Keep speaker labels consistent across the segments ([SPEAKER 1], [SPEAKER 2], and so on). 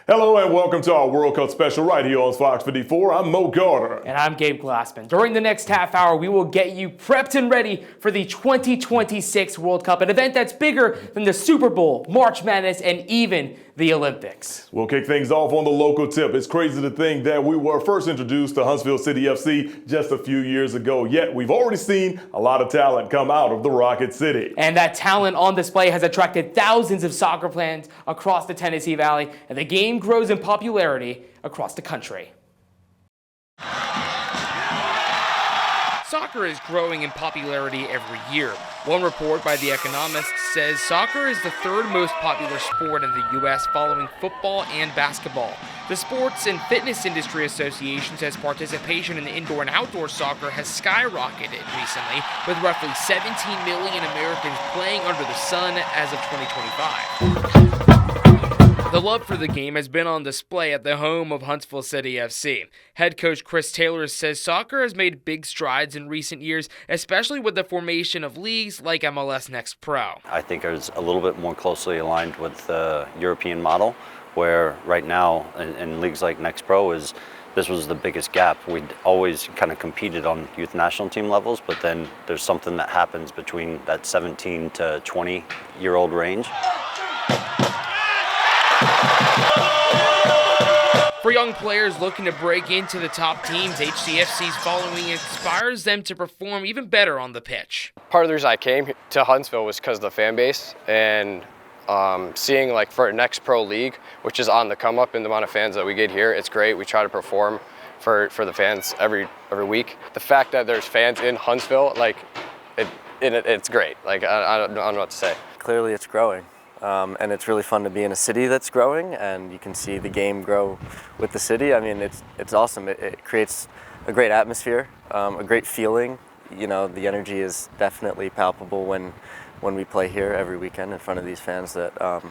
[SPEAKER 1] Hello and welcome to our World Cup special right here on Fox 54. I'm Mo Carter.
[SPEAKER 2] And I'm Gabe Glassman. During the next half hour, we will get you prepped and ready for the 2026 World Cup, an event that's bigger than the Super Bowl, March Madness, and even the Olympics.
[SPEAKER 1] We'll kick things off on the local tip. It's crazy to think that we were first introduced to Huntsville City FC just a few years ago, yet we've already seen a lot of talent come out of the Rocket City.
[SPEAKER 2] And that talent on display has attracted thousands of soccer fans across the Tennessee Valley, and the game grows in popularity across the country. Soccer is growing in popularity every year. One report by The Economist says soccer is the third most popular sport in the U.S. following football and basketball. The Sports and Fitness Industry Association says participation in indoor and outdoor soccer has skyrocketed recently, with roughly 17 million Americans playing under the sun as of 2025. The love for the game has been on display at the home of Huntsville City FC. Head coach Chris Taylor says soccer has made big strides in recent years, especially with the formation of leagues like MLS Next Pro.
[SPEAKER 3] I think it's a little bit more closely aligned with the European model, where right now in leagues like Next Pro this was the biggest gap. We'd always kind of competed on youth national team levels, but then there's something that happens between that 17 to 20-year-old range.
[SPEAKER 2] For young players looking to break into the top teams, HCFC's following inspires them to perform even better on the pitch.
[SPEAKER 4] Part of the reason I came to Huntsville was because of the fan base, and seeing like for Next Pro League, which is on the come up in the amount of fans that we get here, it's great. We try to perform for the fans every week. The fact that there's fans in Huntsville, like it's great. Like I don't know what to say.
[SPEAKER 5] Clearly it's growing. And it's really fun to be in a city that's growing, and you can see the game grow with the city. I mean, it's awesome. It creates a great atmosphere, a great feeling. You know, the energy is definitely palpable when we play here every weekend in front of these fans that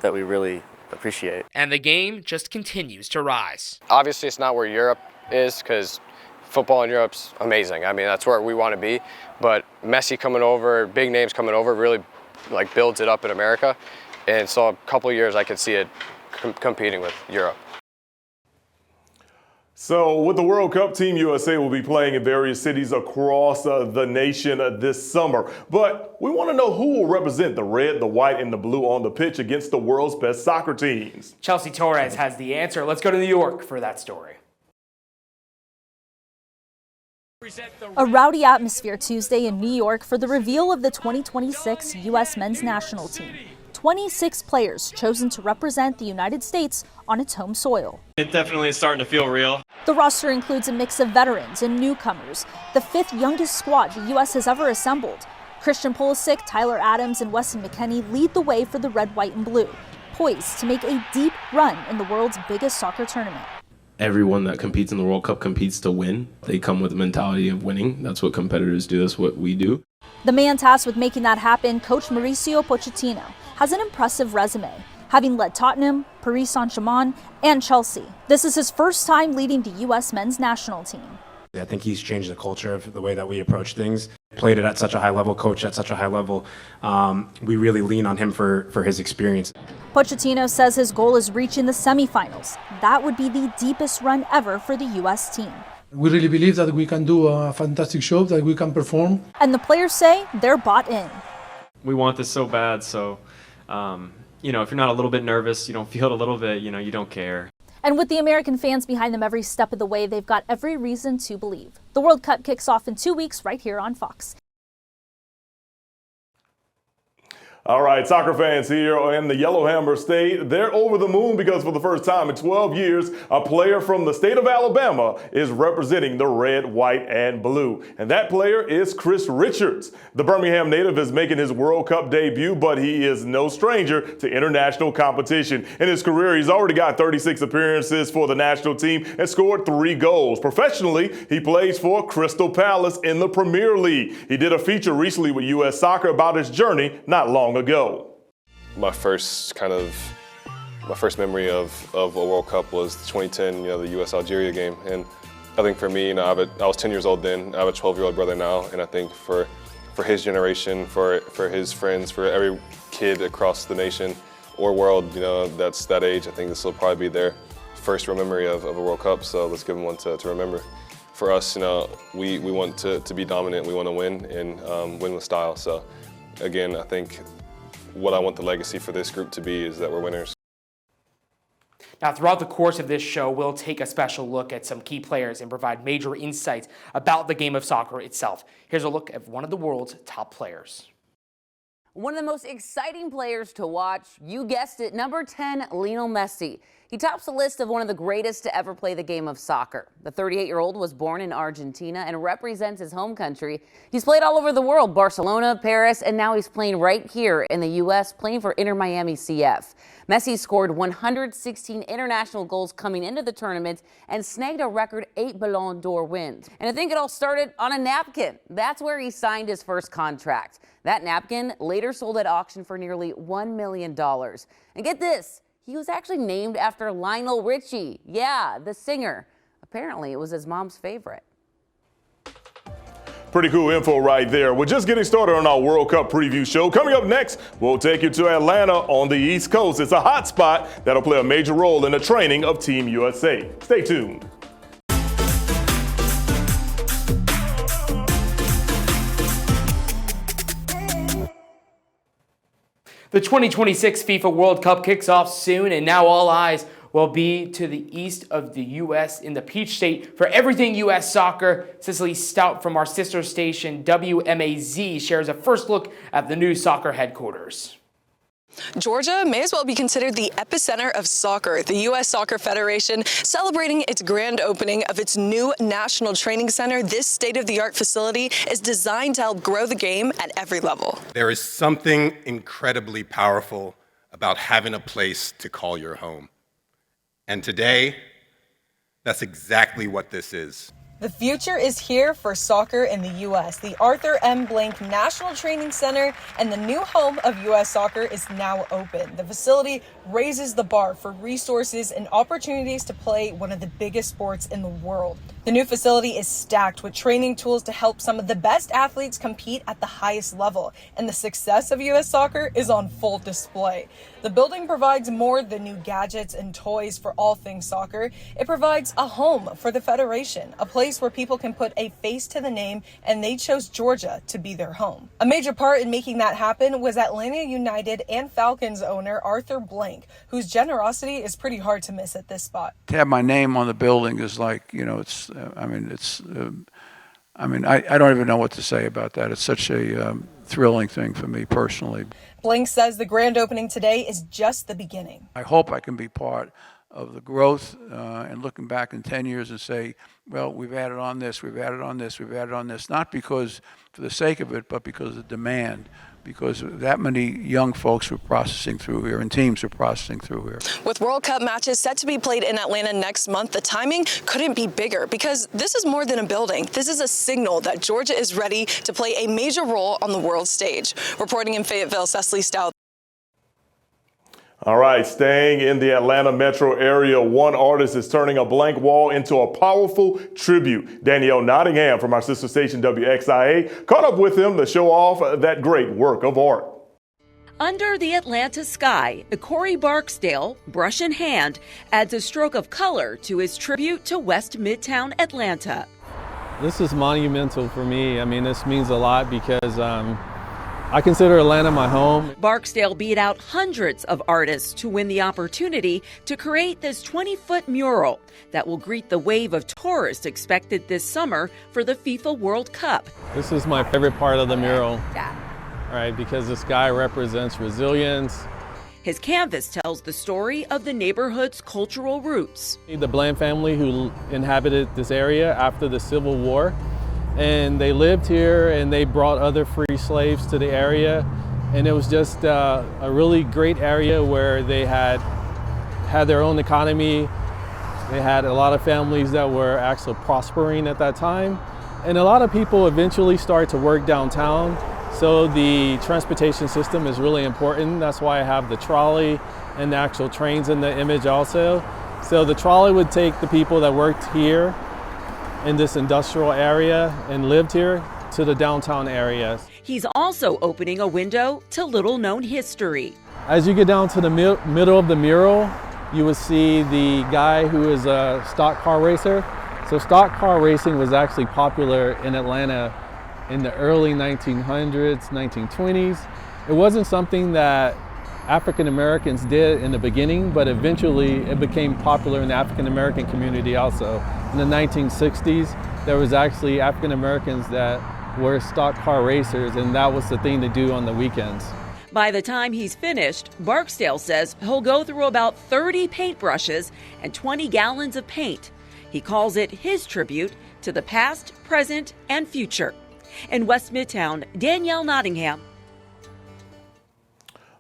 [SPEAKER 5] we really appreciate.
[SPEAKER 2] And the game just continues to rise.
[SPEAKER 4] Obviously, it's not where Europe is, because football in Europe's amazing. I mean, that's where we want to be. But Messi coming over, big names coming over, really like builds it up in America, and so a couple of years I could see it competing with Europe.
[SPEAKER 1] So with the World Cup, Team USA will be playing in various cities across the nation this summer. But we want to know who will represent the red, the white, and the blue on the pitch against the world's best soccer teams.
[SPEAKER 2] Chelsea Torres has the answer. Let's go to New York for that story.
[SPEAKER 6] A rowdy atmosphere Tuesday in New York for the reveal of the 2026 U.S. men's national team. 26 players chosen to represent the United States on its home soil.
[SPEAKER 7] It definitely is starting to feel real.
[SPEAKER 6] The roster includes a mix of veterans and newcomers, the fifth youngest squad the U.S. has ever assembled. Christian Pulisic, Tyler Adams, and Weston McKennie lead the way for the red, white, and blue, poised to make a deep run in the world's biggest soccer tournament.
[SPEAKER 8] Everyone that competes in the World Cup competes to win. They come with a mentality of winning. That's what competitors do. That's what we do.
[SPEAKER 6] The man tasked with making that happen, Coach Mauricio Pochettino, has an impressive resume, having led Tottenham, Paris Saint-Germain, and Chelsea. This is his first time leading the U.S. men's national team.
[SPEAKER 9] I think he's changed the culture of the way that we approach things. Played it at such a high level, coached at such a high level. We really lean on him for his experience.
[SPEAKER 6] Pochettino says his goal is reaching the semifinals. That would be the deepest run ever for the U.S. team.
[SPEAKER 10] We really believe that we can do a fantastic job, that we can perform.
[SPEAKER 6] And the players say they're bought in.
[SPEAKER 7] We want this so bad, so, if you're not a little bit nervous, you don't feel it a little bit, you don't care.
[SPEAKER 6] And with the American fans behind them every step of the way, they've got every reason to believe. The World Cup kicks off in 2 weeks right here on Fox.
[SPEAKER 1] All right, soccer fans here in the Yellowhammer State, they're over the moon because for the first time in 12 years, a player from the state of Alabama is representing the red, white, and blue. And that player is Chris Richards. The Birmingham native is making his World Cup debut, but he is no stranger to international competition. In his career, he's already got 36 appearances for the national team and scored 3 goals. Professionally, he plays for Crystal Palace in the Premier League. He did a feature recently with U.S. Soccer about his journey not long ago.
[SPEAKER 11] My first memory of a World Cup was 2010, the U.S.-Algeria game. And I think for me, I was 10 years old then. I have a 12-year-old brother now, and I think for his generation, for his friends, for every kid across the nation, or world, that's that age, I think this will probably be their first real memory of a World Cup, so let's give them one to remember. For us, we want to be dominant, we want to win, and win with style. So again, I think what I want the legacy for this group to be is that we're winners.
[SPEAKER 2] Now, throughout the course of this show, we'll take a special look at some key players and provide major insights about the game of soccer itself. Here's a look at one of the world's top players.
[SPEAKER 12] One of the most exciting players to watch, you guessed it, number 10, Lionel Messi. He tops the list of one of the greatest to ever play the game of soccer. The 38-year-old was born in Argentina and represents his home country. He's played all over the world, Barcelona, Paris, and now he's playing right here in the U.S., playing for Inter Miami CF. Messi scored 116 international goals coming into the tournament and snagged a record 8 Ballon d'Or wins. And I think it all started on a napkin. That's where he signed his first contract. That napkin later sold at auction for nearly $1 million. And get this, he was actually named after Lionel Richie. Yeah, the singer. Apparently, it was his mom's favorite.
[SPEAKER 1] Pretty cool info right there. We're just getting started on our World Cup preview show. Coming up next, we'll take you to Atlanta on the East Coast. It's a hot spot that'll play a major role in the training of Team USA. Stay tuned.
[SPEAKER 2] The 2026 FIFA World Cup kicks off soon, and now all eyes will be to the east of the U.S. in the Peach State for everything U.S. soccer. Cicely Stout from our sister station WMAZ shares a first look at the new soccer headquarters.
[SPEAKER 13] Georgia may as well be considered the epicenter of soccer. The U.S. Soccer Federation celebrating its grand opening of its new National Training Center. This state-of-the-art facility is designed to help grow the game at every level.
[SPEAKER 14] There is something incredibly powerful about having a place to call your home. And today, that's exactly what this is.
[SPEAKER 13] The future is here for soccer in the U.S. The Arthur M. Blank National Training Center and the new home of U.S. soccer is now open. The facility raises the bar for resources and opportunities to play one of the biggest sports in the world. The new facility is stacked with training tools to help some of the best athletes compete at the highest level, and the success of U.S. soccer is on full display. The building provides more than new gadgets and toys for all things soccer. It provides a home for the Federation, a place where people can put a face to the name, and they chose Georgia to be their home. A major part in making that happen was Atlanta United and Falcons owner Arthur Blank, whose generosity is pretty hard to miss at this spot.
[SPEAKER 15] To have my name on the building is like, I don't even know what to say about that. It's such a thrilling thing for me personally.
[SPEAKER 13] Blank says the grand opening today is just the beginning.
[SPEAKER 15] I hope I can be part of the growth and looking back in 10 years and say, well, we've added on this, we've added on this, we've added on this, not because for the sake of it, but because of demand, because that many young folks were processing through here and teams were processing through here.
[SPEAKER 13] With World Cup matches set to be played in Atlanta next month, the timing couldn't be bigger because this is more than a building. This is a signal that Georgia is ready to play a major role on the world stage. Reporting in Fayetteville, Cecily Stout.
[SPEAKER 1] All right, staying in the Atlanta metro area, one artist is turning a blank wall into a powerful tribute. Danielle Nottingham from our sister station WXIA caught up with him to show off that great work of art.
[SPEAKER 16] Under the Atlanta sky, Corey Barksdale, brush in hand, adds a stroke of color to his tribute to West Midtown Atlanta.
[SPEAKER 17] This is monumental for me. I mean, this means a lot because I consider Atlanta my home.
[SPEAKER 16] Barksdale beat out hundreds of artists to win the opportunity to create this 20-foot mural that will greet the wave of tourists expected this summer for the FIFA World Cup.
[SPEAKER 17] This is my favorite part of the mural, right? Because this guy represents resilience.
[SPEAKER 16] His canvas tells the story of the neighborhood's cultural roots.
[SPEAKER 17] The Bland family who inhabited this area after the Civil War. And they lived here and they brought other free slaves to the area. And it was just a really great area where they had their own economy. They had a lot of families that were actually prospering at that time. And a lot of people eventually started to work downtown. So the transportation system is really important. That's why I have the trolley and the actual trains in the image also. So the trolley would take the people that worked here in this industrial area and lived here to the downtown area.
[SPEAKER 16] He's also opening a window to little-known history.
[SPEAKER 17] As you get down to the middle of the mural, you will see the guy who is a stock car racer. So stock car racing was actually popular in Atlanta in the early 1900s, 1920s. It wasn't something that African Americans did in the beginning, but eventually it became popular in the African American community also. In the 1960s, there was actually African Americans that were stock car racers, and that was the thing to do on the weekends.
[SPEAKER 16] By the time he's finished, Barksdale says he'll go through about 30 paintbrushes and 20 gallons of paint. He calls it his tribute to the past, present, and future. In West Midtown, Danielle Nottingham.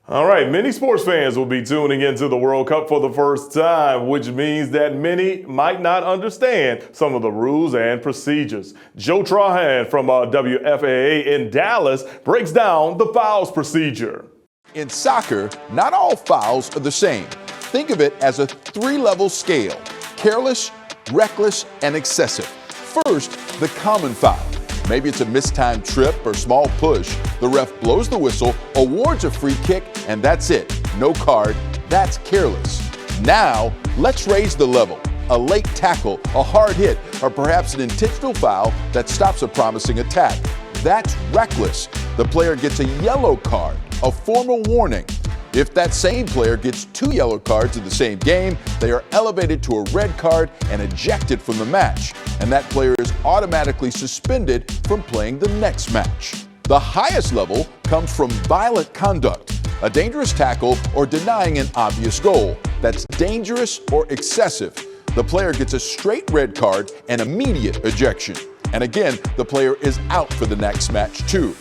[SPEAKER 1] All right, many sports fans will be tuning into the World Cup for the first time, which means that many might not understand some of the rules and procedures. Joe Trahan from WFAA in Dallas breaks down the fouls procedure.
[SPEAKER 18] In soccer, not all fouls are the same. Think of it as a three-level scale: careless, reckless, and excessive. First, the common foul. Maybe it's a mistimed trip or small push. The ref blows the whistle, awards a free kick, and that's it. No card. That's careless. Now, let's raise the level. A late tackle, a hard hit, or perhaps an intentional foul that stops a promising attack. That's reckless. The player gets a yellow card, a formal warning. If that same player gets 2 yellow cards in the same game, they are elevated to a red card and ejected from the match, and that player is automatically suspended from playing the next match. The highest level comes from violent conduct, a dangerous tackle or denying an obvious goal. That's dangerous or excessive. The player gets a straight red card and immediate ejection. And again, the player is out for the next match too.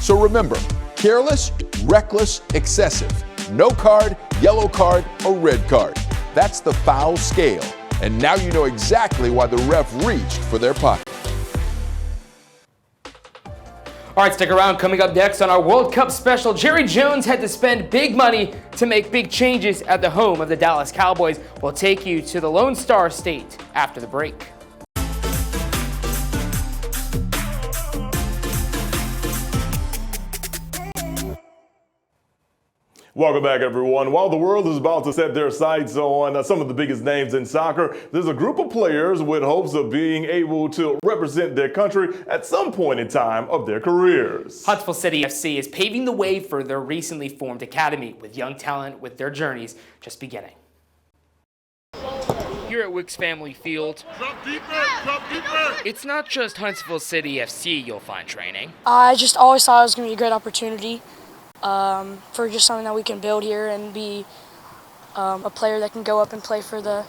[SPEAKER 18] So remember, careless, reckless, excessive. No card, yellow card, or red card. That's the foul scale. And now you know exactly why the ref reached for their pocket.
[SPEAKER 2] All right, stick around. Coming up next on our World Cup special, Jerry Jones had to spend big money to make big changes at the home of the Dallas Cowboys. We'll take you to the Lone Star State after the break.
[SPEAKER 1] Welcome back, everyone. While the world is about to set their sights on some of the biggest names in soccer, there's a group of players with hopes of being able to represent their country at some point in time of their careers.
[SPEAKER 2] Huntsville City FC is paving the way for their recently formed academy, with young talent with their journeys just beginning. Here at Wicks Family Field, it's not just Huntsville City FC you'll find training.
[SPEAKER 19] I just always thought it was going to be a great opportunity. For just something that we can build here and be a player that can go up and play for the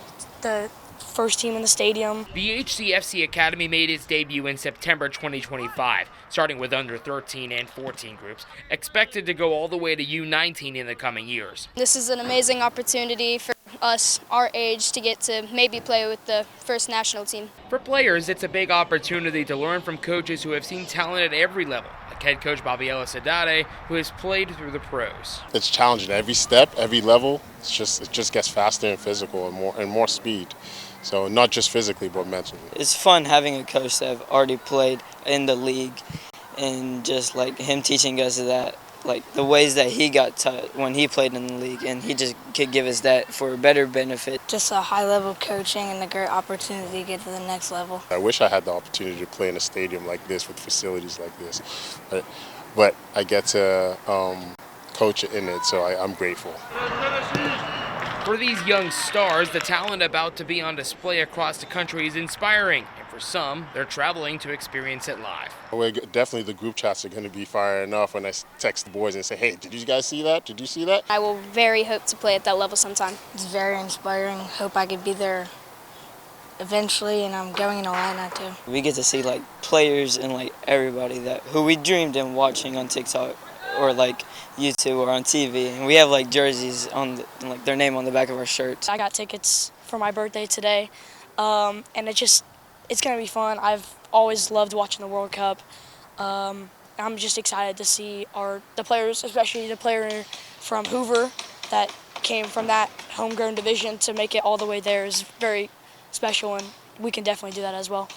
[SPEAKER 19] first team in the stadium.
[SPEAKER 2] The HCFC Academy made its debut in September 2025, starting with under 13 and 14 groups, expected to go all the way to U19 in the coming years.
[SPEAKER 20] This is an amazing opportunity for us, our age, to get to maybe play with the first national team.
[SPEAKER 2] For players, it's a big opportunity to learn from coaches who have seen talent at every level. Head coach Bobby Ellis-Adade, who has played through the pros.
[SPEAKER 21] It's challenging every step, every level. It just gets faster and physical and more speed. So not just physically, but mentally.
[SPEAKER 22] It's fun having a coach that have already played in the league, and just like him teaching us that, like the ways that he got taught when he played in the league, and he just could give us that for a better benefit.
[SPEAKER 19] Just a high-level coaching and a great opportunity to get to the next level.
[SPEAKER 21] I wish I had the opportunity to play in a stadium like this with facilities like this, but I get to coach in it, so I'm grateful.
[SPEAKER 2] For these young stars, the talent about to be on display across the country is inspiring, and for some, they're traveling to experience it live.
[SPEAKER 21] Well, definitely the group chats are going to be firing off when I text the boys and say, hey, did you guys see that? Did you see that?
[SPEAKER 20] I will very hope to play at that level sometime.
[SPEAKER 19] It's very inspiring. Hope I could be there eventually, and I'm going in Atlanta too.
[SPEAKER 22] We get to see like players and like everybody who we dreamed in watching on TikTok or like YouTube or on TV, and we have like jerseys on like their name on the back of our shirts.
[SPEAKER 19] I got tickets for my birthday today, and it's gonna be fun. I've always loved watching the World Cup. I'm just excited to see the players, especially the player from Hoover that came from that homegrown division, to make it all the way there is very special, and we can definitely do that as well.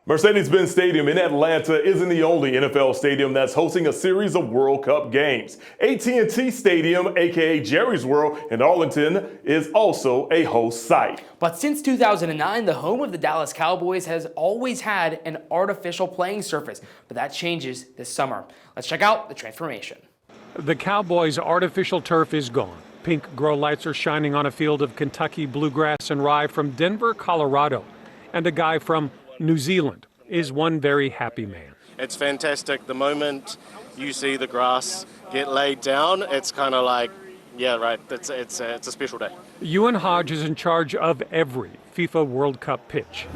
[SPEAKER 1] Mercedes-Benz Stadium in Atlanta isn't the only NFL stadium that's hosting a series of World Cup games. AT&T Stadium, aka Jerry's World in Arlington, is also a host site.
[SPEAKER 2] But since 2009, the home of the Dallas Cowboys has always had an artificial playing surface, but that changes this summer. Let's check out the transformation.
[SPEAKER 3] The Cowboys' artificial turf is gone. Pink grow lights are shining on a field of Kentucky bluegrass and rye from Denver, Colorado. And a guy from New Zealand is one very happy man.
[SPEAKER 5] It's fantastic. The moment you see the grass get laid down, it's kind of like, yeah, right, it's a special day.
[SPEAKER 3] Ewan Hodge is in charge of every FIFA World Cup pitch.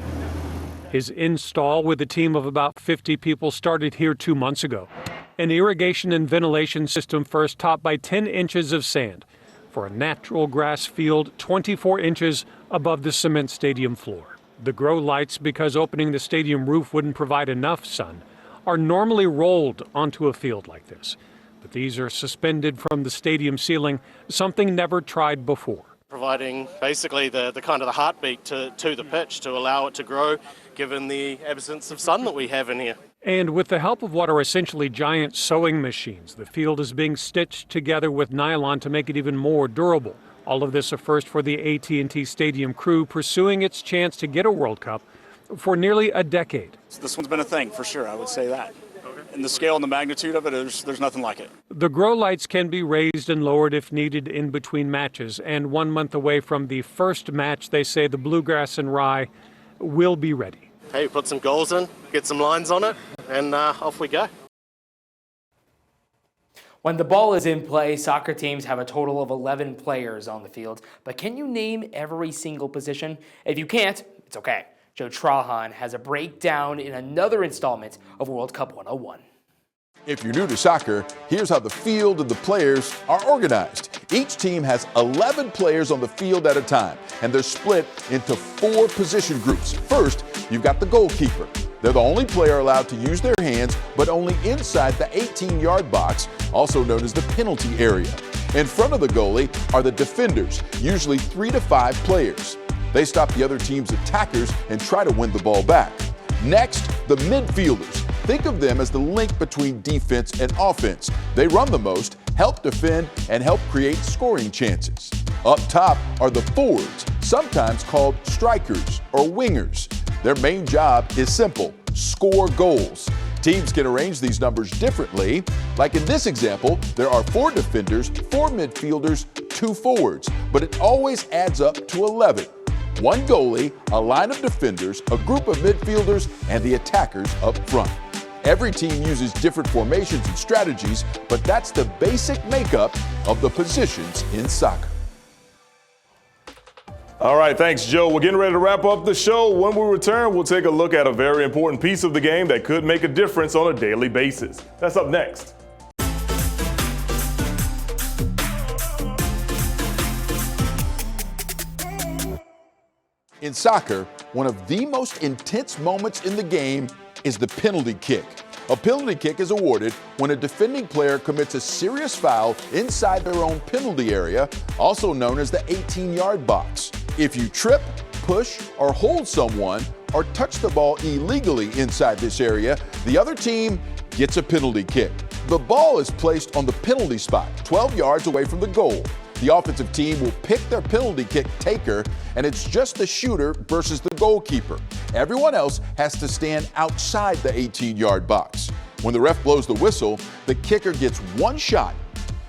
[SPEAKER 3] His install with a team of about 50 people started here 2 months ago. An irrigation and ventilation system first topped by 10 inches of sand for a natural grass field 24 inches above the cement stadium floor. The grow lights, because opening the stadium roof wouldn't provide enough sun, are normally rolled onto a field like this. But these are suspended from the stadium ceiling, something never tried before.
[SPEAKER 5] Providing basically the kind of the heartbeat to the pitch to allow it to grow, given the absence of sun that we have in here.
[SPEAKER 3] And with the help of what are essentially giant sewing machines, the field is being stitched together with nylon to make it even more durable. All of this a first for the AT&T Stadium crew, pursuing its chance to get a World Cup for nearly a decade.
[SPEAKER 23] This one's been a thing for sure, I would say that. And the scale and the magnitude of it, there's nothing like it.
[SPEAKER 3] The grow lights can be raised and lowered if needed in between matches. And 1 month away from the first match, they say the bluegrass and rye will be ready.
[SPEAKER 5] Hey, put some goals in, get some lines on it, and off we go.
[SPEAKER 2] When the ball is in play, soccer teams have a total of 11 players on the field. But can you name every single position? If you can't, it's okay. Joe Trahan has a breakdown in another installment of World Cup 101.
[SPEAKER 18] If you're new to soccer, here's how the field and the players are organized. Each team has 11 players on the field at a time, and they're split into 4 position groups. First, you've got the goalkeeper. They're the only player allowed to use their hands, but only inside the 18-yard box, also known as the penalty area. In front of the goalie are the defenders, usually 3 to 5 players. They stop the other team's attackers and try to win the ball back. Next, the midfielders. Think of them as the link between defense and offense. They run the most, help defend, and help create scoring chances. Up top are the forwards, sometimes called strikers or wingers. Their main job is simple: score goals. Teams can arrange these numbers differently. Like in this example, there are 4 defenders, 4 midfielders, 2 forwards, but it always adds up to 11. 1 goalie, a line of defenders, a group of midfielders, and the attackers up front. Every team uses different formations and strategies, but that's the basic makeup of the positions in soccer.
[SPEAKER 1] All right, thanks, Joe. We're getting ready to wrap up the show. When we return, we'll take a look at a very important piece of the game that could make a difference on a daily basis. That's up next.
[SPEAKER 18] In soccer, one of the most intense moments in the game is the penalty kick. A penalty kick is awarded when a defending player commits a serious foul inside their own penalty area, also known as the 18-yard box. If you trip, push, or hold someone, or touch the ball illegally inside this area, the other team gets a penalty kick. The ball is placed on the penalty spot, 12 yards away from the goal. The offensive team will pick their penalty kick taker, and it's just the shooter versus the goalkeeper. Everyone else has to stand outside the 18-yard box. When the ref blows the whistle, the kicker gets 1 shot.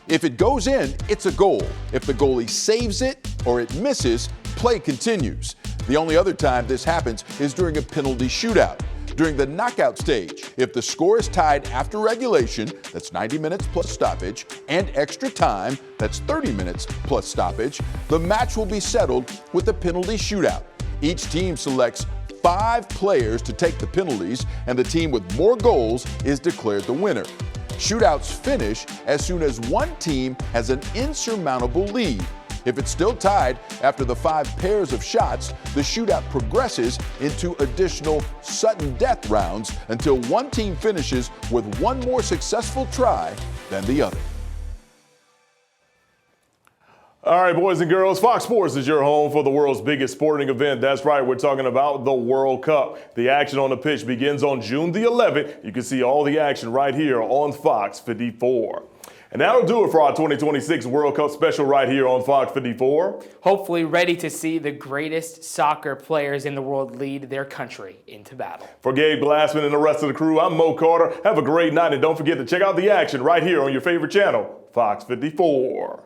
[SPEAKER 18] If it goes in, it's a goal. If the goalie saves it or it misses, play continues. The only other time this happens is during a penalty shootout. During the knockout stage, if the score is tied after regulation, that's 90 minutes plus stoppage, and extra time, that's 30 minutes plus stoppage, the match will be settled with a penalty shootout. Each team selects 5 players to take the penalties, and the team with more goals is declared the winner. Shootouts finish as soon as one team has an insurmountable lead. If it's still tied after the 5 pairs of shots, the shootout progresses into additional sudden death rounds until one team finishes with 1 more successful try than the other.
[SPEAKER 1] All right, boys and girls, Fox Sports is your home for the world's biggest sporting event. That's right, we're talking about the World Cup. The action on the pitch begins on June the 11th. You can see all the action right here on Fox 54. And that'll do it for our 2026 World Cup special right here on Fox 54.
[SPEAKER 2] Hopefully ready to see the greatest soccer players in the world lead their country into battle.
[SPEAKER 1] For Gabe Glassman and the rest of the crew, I'm Mo Carter. Have a great night, and don't forget to check out the action right here on your favorite channel, Fox 54.